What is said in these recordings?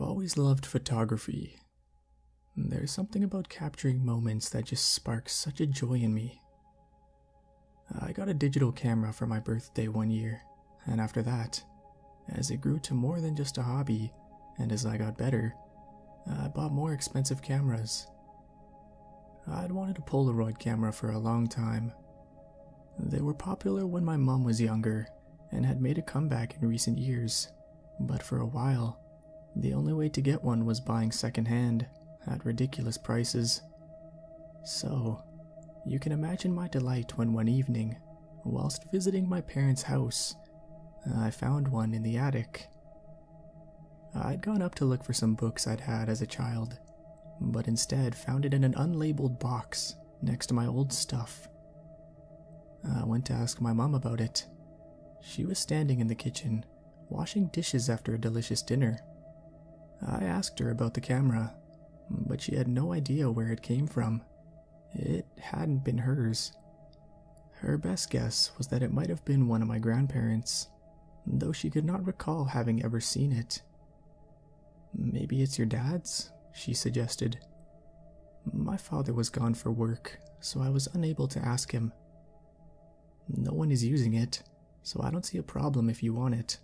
always loved photography. There's something about capturing moments that just sparks such a joy in me. I got a digital camera for my birthday one year, and after that, as it grew to more than just a hobby, and as I got better, I bought more expensive cameras. I'd wanted a Polaroid camera for a long time. They were popular when my mom was younger, and had made a comeback in recent years, but for a while, the only way to get one was buying secondhand at ridiculous prices. So, you can imagine my delight when one evening, whilst visiting my parents' house, I found one in the attic. I'd gone up to look for some books I'd had as a child, but instead found it in an unlabeled box next to my old stuff. I went to ask my mom about it. She was standing in the kitchen, washing dishes after a delicious dinner. I asked her about the camera, but she had no idea where it came from. It hadn't been hers. Her best guess was that it might have been one of my grandparents', though she could not recall having ever seen it. "Maybe it's your dad's?" she suggested. My father was gone for work, so I was unable to ask him. "No one is using it, so I don't see a problem if you want it."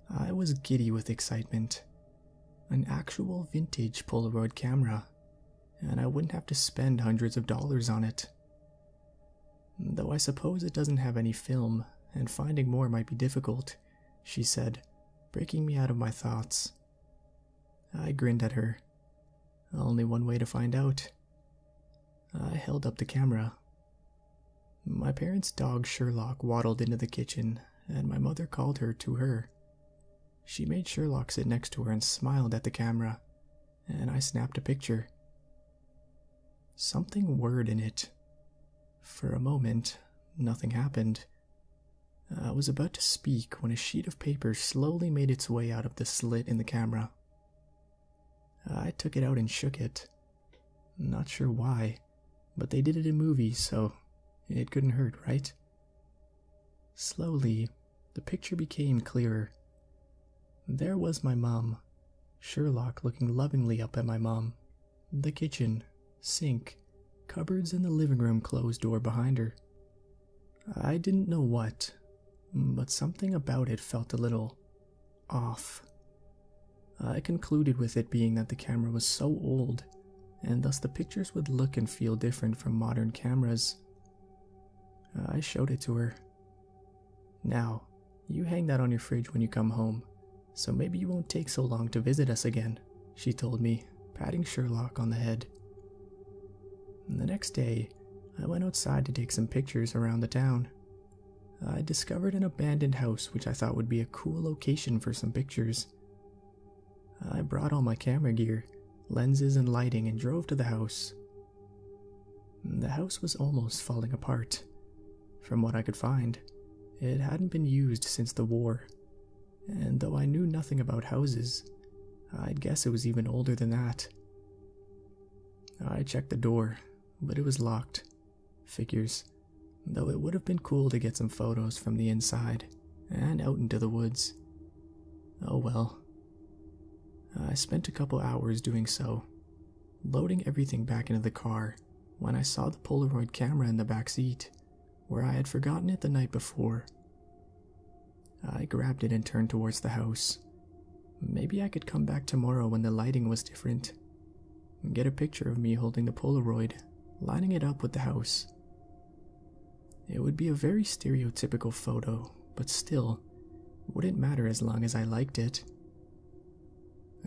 I was giddy with excitement. An actual vintage Polaroid camera, and I wouldn't have to spend hundreds of dollars on it. "Though I suppose it doesn't have any film, and finding more might be difficult," she said, breaking me out of my thoughts. I grinned at her. Only one way to find out. I held up the camera. My parents' dog Sherlock waddled into the kitchen, and my mother called her to her. She made Sherlock sit next to her and smiled at the camera, and I snapped a picture. Something whirred in it. For a moment, nothing happened. I was about to speak when a sheet of paper slowly made its way out of the slit in the camera. I took it out and shook it. Not sure why, but they did it in movies, so it couldn't hurt, right? Slowly, the picture became clearer. There was my mom, Sherlock looking lovingly up at my mom, the kitchen, sink, cupboards, and the living room closed door behind her. I didn't know what, but something about it felt a little off. I concluded with it being that the camera was so old, and thus the pictures would look and feel different from modern cameras. I showed it to her. "Now, you hang that on your fridge when you come home, so maybe you won't take so long to visit us again," she told me, patting Sherlock on the head. The next day, I went outside to take some pictures around the town. I discovered an abandoned house which I thought would be a cool location for some pictures. I brought all my camera gear, lenses and lighting, and drove to the house. The house was almost falling apart. From what I could find, it hadn't been used since the war, and though I knew nothing about houses, I'd guess it was even older than that. I checked the door, but it was locked. Figures, though it would have been cool to get some photos from the inside and out into the woods. Oh well. I spent a couple hours doing so, loading everything back into the car when I saw the Polaroid camera in the back seat, where I had forgotten it the night before. I grabbed it and turned towards the house. Maybe I could come back tomorrow when the lighting was different, and get a picture of me holding the Polaroid, lining it up with the house. It would be a very stereotypical photo, but still, wouldn't matter as long as I liked it.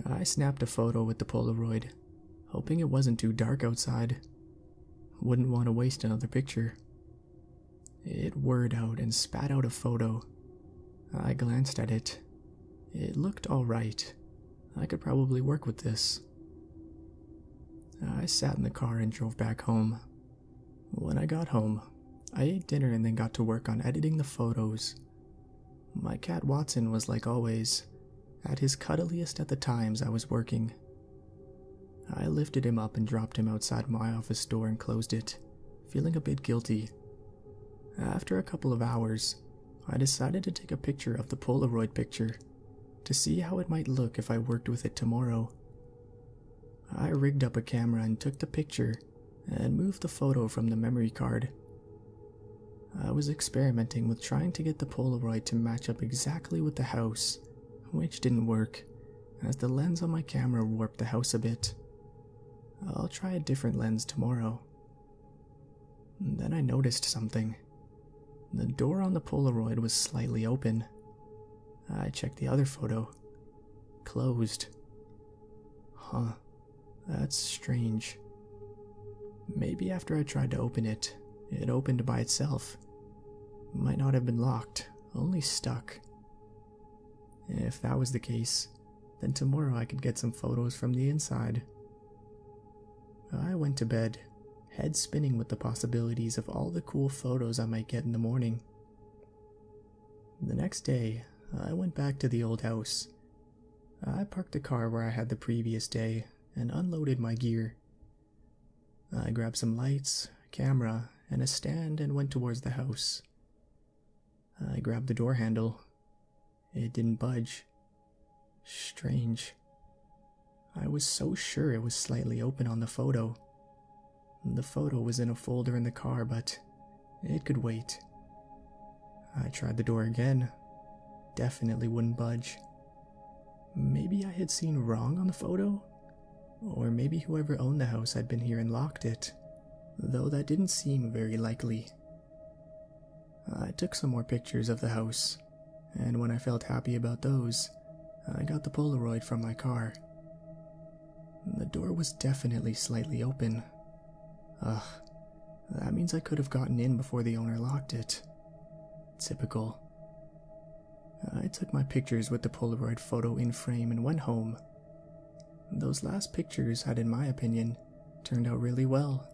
I snapped a photo with the Polaroid, hoping it wasn't too dark outside. Wouldn't want to waste another picture. It whirred out and spat out a photo. I glanced at it. It looked alright. I could probably work with this. I sat in the car and drove back home. When I got home, I ate dinner and then got to work on editing the photos. My cat Watson was, like always, at his cuddliest at the times I was working. I lifted him up and dropped him outside my office door and closed it, feeling a bit guilty. After a couple of hours, I decided to take a picture of the Polaroid picture, to see how it might look if I worked with it tomorrow. I rigged up a camera and took the picture and moved the photo from the memory card. I was experimenting with trying to get the Polaroid to match up exactly with the house, which didn't work, as the lens on my camera warped the house a bit. I'll try a different lens tomorrow. Then I noticed something. The door on the Polaroid was slightly open. I checked the other photo. Closed. Huh, that's strange. Maybe after I tried to open it, it opened by itself. Might not have been locked, only stuck. If that was the case, then tomorrow I could get some photos from the inside. I went to bed, head spinning with the possibilities of all the cool photos I might get in the morning. The next day, I went back to the old house. I parked the car where I had the previous day and unloaded my gear. I grabbed some lights, camera, and a stand and went towards the house. I grabbed the door handle. It didn't budge. Strange. I was so sure it was slightly open on the photo. The photo was in a folder in the car, but it could wait. I tried the door again. Definitely wouldn't budge. Maybe I had seen wrong on the photo? Or maybe whoever owned the house had been here and locked it, though that didn't seem very likely. I took some more pictures of the house, and when I felt happy about those, I got the Polaroid from my car. The door was definitely slightly open. Ugh, that means I could have gotten in before the owner locked it. Typical. I took my pictures with the Polaroid photo in frame and went home. Those last pictures had, in my opinion, turned out really well,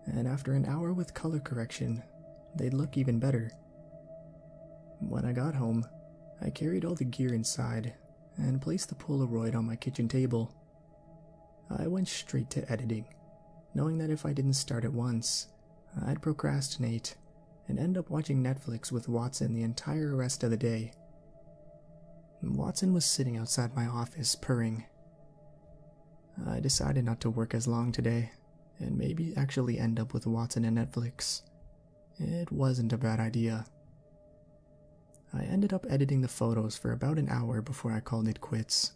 and after an hour with color correction, they'd look even better. When I got home, I carried all the gear inside and placed the Polaroid on my kitchen table. I went straight to editing, knowing that if I didn't start at once, I'd procrastinate and end up watching Netflix with Watson the entire rest of the day. Watson was sitting outside my office, purring. I decided not to work as long today, and maybe actually end up with Watson and Netflix. It wasn't a bad idea. I ended up editing the photos for about an hour before I called it quits.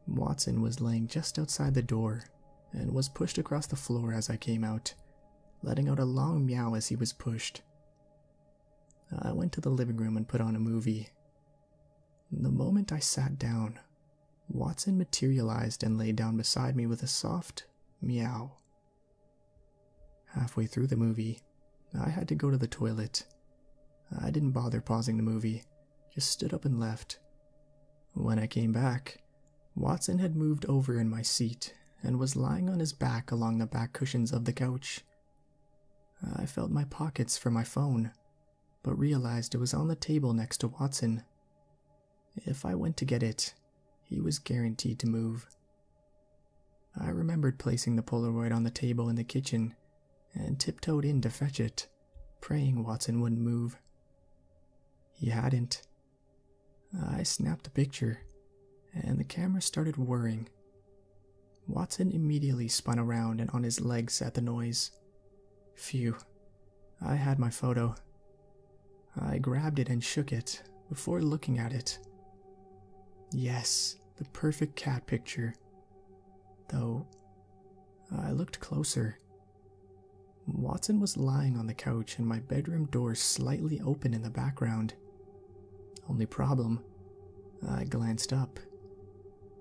Watson was laying just outside the door and was pushed across the floor as I came out, letting out a long meow as he was pushed. I went to the living room and put on a movie. The moment I sat down, Watson materialized and lay down beside me with a soft meow. Halfway through the movie, I had to go to the toilet. I didn't bother pausing the movie, just stood up and left. When I came back, Watson had moved over in my seat and was lying on his back along the back cushions of the couch. I felt my pockets for my phone, but realized it was on the table next to Watson. If I went to get it, he was guaranteed to move. I remembered placing the Polaroid on the table in the kitchen and tiptoed in to fetch it, praying Watson wouldn't move. He hadn't. I snapped a picture, and the camera started whirring. Watson immediately spun around and on his legs at the noise. Phew, I had my photo. I grabbed it and shook it before looking at it. Yes, the perfect cat picture. Though, I looked closer. Watson was lying on the couch and my bedroom door slightly open in the background. Only problem, I glanced up.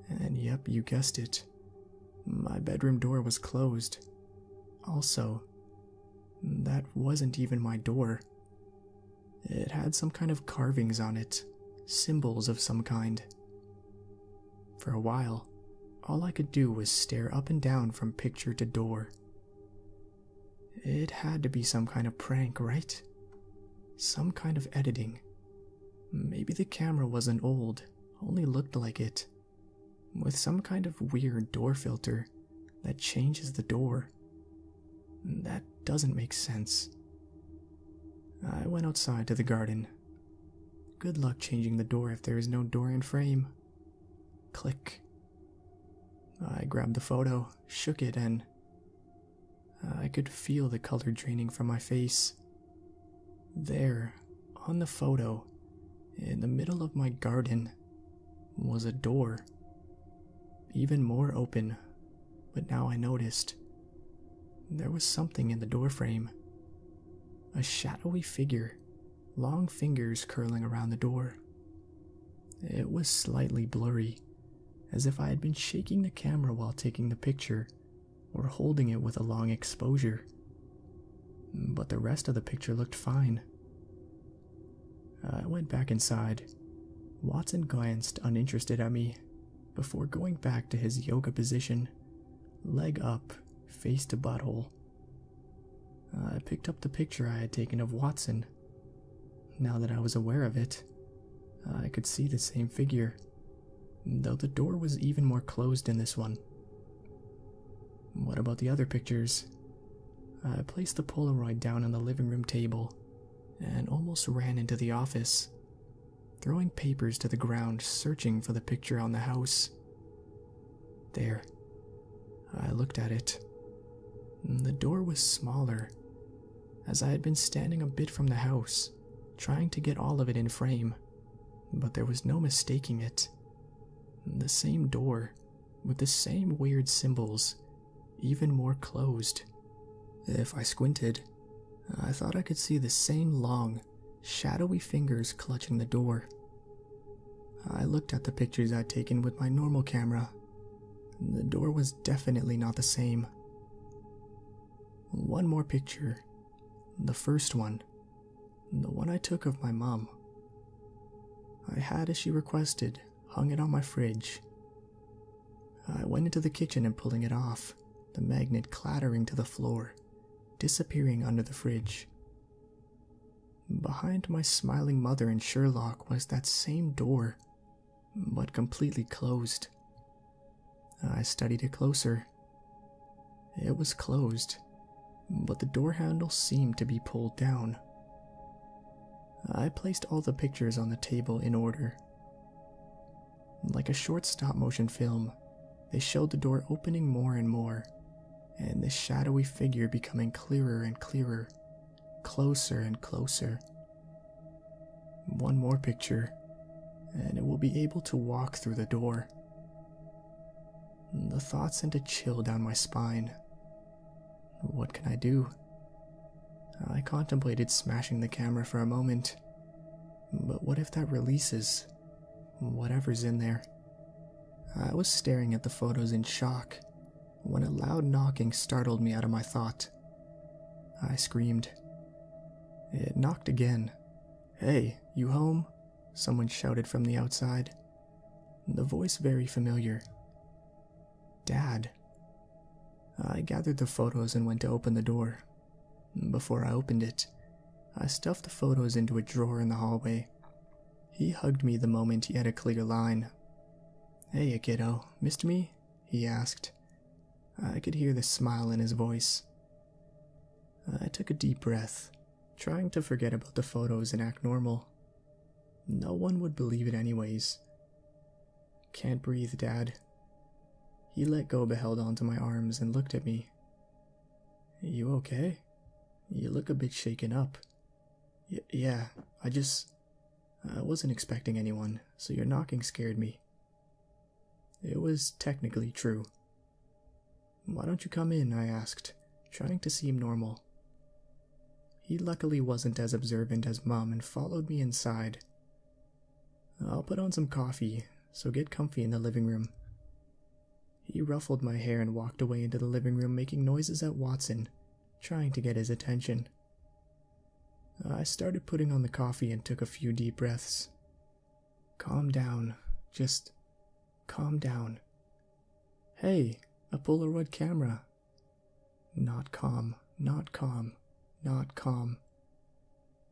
And yep, you guessed it. My bedroom door was closed. Also, that wasn't even my door. It had some kind of carvings on it, symbols of some kind. For a while, all I could do was stare up and down from picture to door. It had to be some kind of prank, right? Some kind of editing. Maybe the camera wasn't old, only looked like it, with some kind of weird door filter that changes the door. That doesn't make sense. I went outside to the garden. Good luck changing the door if there is no door in frame. Click. I grabbed the photo, shook it, and I could feel the color draining from my face. There, on the photo, in the middle of my garden, was a door. Even more open, but now I noticed there was something in the doorframe. A shadowy figure, long fingers curling around the door. It was slightly blurry, as if I had been shaking the camera while taking the picture, or holding it with a long exposure. But the rest of the picture looked fine. I went back inside. Watson glanced uninterested at me, before going back to his yoga position, leg up, face to butthole. I picked up the picture I had taken of Watson. Now that I was aware of it, I could see the same figure, though the door was even more closed in this one. What about the other pictures? I placed the Polaroid down on the living room table and almost ran into the office, throwing papers to the ground, searching for the picture on the house. There. I looked at it. The door was smaller, as I had been standing a bit from the house, trying to get all of it in frame, but there was no mistaking it. The same door, with the same weird symbols, even more closed. If I squinted, I thought I could see the same long, shadowy fingers clutching the door. I looked at the pictures I'd taken with my normal camera. The door was definitely not the same. One more picture. The first one. The one I took of my mom. I had, as she requested, hung it on my fridge. I went into the kitchen and pulling it off, the magnet clattering to the floor, disappearing under the fridge. Behind my smiling mother and Sherlock was that same door, but completely closed. I studied it closer. It was closed, but the door handle seemed to be pulled down. I placed all the pictures on the table in order. Like a short stop-motion film, they showed the door opening more and more, and this shadowy figure becoming clearer and clearer, closer and closer. One more picture, and it will be able to walk through the door. The thought sent a chill down my spine. What can I do? I contemplated smashing the camera for a moment, but what if that releases whatever's in there? I was staring at the photos in shock when a loud knocking startled me out of my thought. I screamed. It knocked again. "Hey, you home?" someone shouted from the outside. The voice very familiar. Dad. I gathered the photos and went to open the door. Before I opened it, I stuffed the photos into a drawer in the hallway. He hugged me the moment he had a clear line. "Hey, kiddo, missed me?" he asked. I could hear the smile in his voice. I took a deep breath, trying to forget about the photos and act normal. No one would believe it anyways. "Can't breathe, Dad." He let go but held onto my arms and looked at me. "You okay? You look a bit shaken up." Yeah, I wasn't expecting anyone, so your knocking scared me." It was technically true. "Why don't you come in?" I asked, trying to seem normal. He luckily wasn't as observant as Mom and followed me inside. "I'll put on some coffee, so get comfy in the living room." He ruffled my hair and walked away into the living room, making noises at Watson, trying to get his attention. I started putting on the coffee and took a few deep breaths. "Calm down. Just calm down." "Hey, a Polaroid camera." Not calm, not calm, not calm.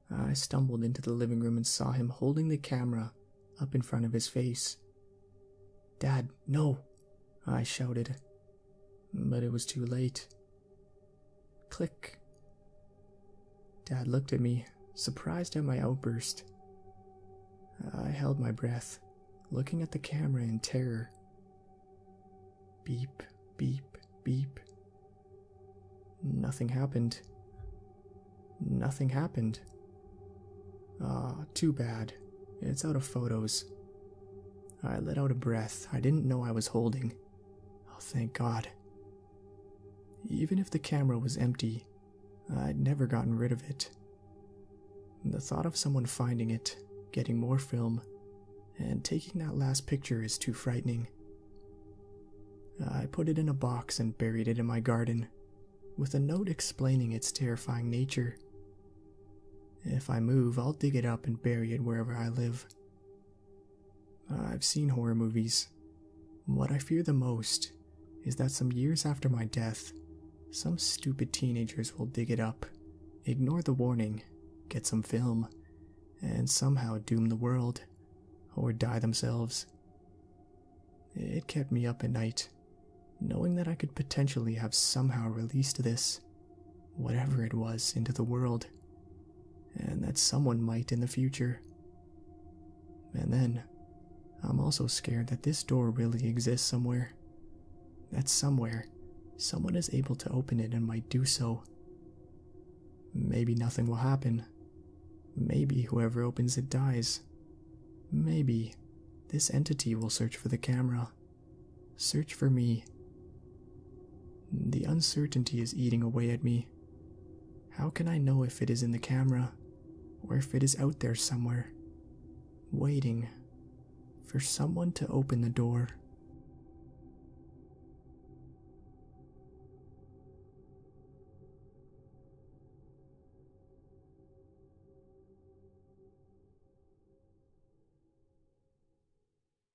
I stumbled into the living room and saw him holding the camera up in front of his face. "Dad, no!" I shouted, but it was too late. Click. Dad looked at me, surprised at my outburst. I held my breath, looking at the camera in terror. Beep, beep, beep. Nothing happened. Nothing happened. Ah, too bad. It's out of photos. I let out a breath I didn't know I was holding. Oh, thank God. Even if the camera was empty, I'd never gotten rid of it. The thought of someone finding it, getting more film, and taking that last picture is too frightening. I put it in a box and buried it in my garden, with a note explaining its terrifying nature. If I move, I'll dig it up and bury it wherever I live. I've seen horror movies. What I fear the most is that some years after my death, some stupid teenagers will dig it up, ignore the warning, get some film, and somehow doom the world, or die themselves. It kept me up at night, knowing that I could potentially have somehow released this, whatever it was, into the world, and that someone might in the future. And then, I'm also scared that this door really exists somewhere. That somewhere, someone is able to open it and might do so. Maybe nothing will happen. Maybe whoever opens it dies. Maybe this entity will search for the camera. Search for me. The uncertainty is eating away at me. How can I know if it is in the camera, or if it is out there somewhere, waiting for someone to open the door?